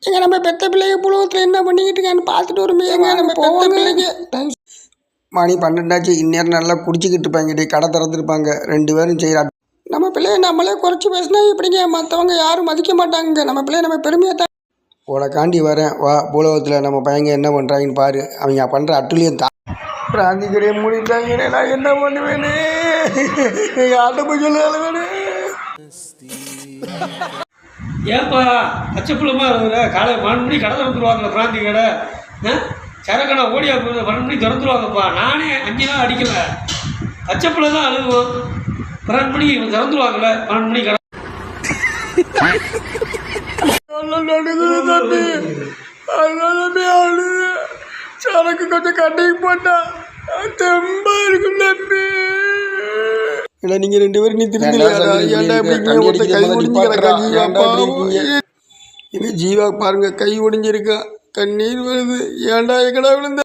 எங்க நம்ம பெத்த பிள்ளைங்க புலவத்தில் என்ன பண்ணிக்கிட்டு இருக்கான்னு பார்த்துட்டு வருமே எங்க நம்ம பெத்த பிள்ளைங்க. மணி 12 இந்நேரம் நல்லா குடிச்சிக்கிட்டு இருப்பாங்கடி, கடை திறந்துருப்பாங்க 2 பேரும் செய்கிறா. நம்ம பிள்ளைய நம்மளே குறைச்சி பேசினா இப்படிங்க மற்றவங்க யாரும் மதிக்க மாட்டாங்க. நம்ம பிள்ளைய நம்ம பெருமையாக தான் உனக்காண்டி வரேன் வா. பூலோகத்தில் நம்ம பையங்க என்ன பண்ணுறாங்கன்னு பாரு. அவங்க பண்ணுற அட்டுலியும் தான் பிராந்தி கடையை மூடிட்டாங்கண்ணே. நான் என்ன பண்ணுவேனே? யார்கிட்ட போய் சொல்லுவேனே? ஏன்ப்பா பச்சைப்புள்ளமா இருக்கிற? காலையில் 12 மணி கடை திறந்துருவாங்களே பிராந்தி கடை. சரக்கடை ஓடியா போகுது, 12 மணி திறந்துருவாங்கப்பா. நானே 5 நாள் அடிக்கலை, பச்சைப்புள்ள தான் அழுகுவோம். 12 மணிக்கு திறந்துருவாங்களே 12 மணி கடை. தம்பி அழுது சரக்கு கொஞ்சம் கட்டிக்கு போட்டா தெம்பா இருக்கும் தம்பி. இல்லை நீங்க 2 பேரும் நீ திரும்பி ஜீவா பாருங்க கை ஒடிஞ்சிருக்கா, கண்ணீர் வருது. ஏன்டா எங்கடா விழுந்த?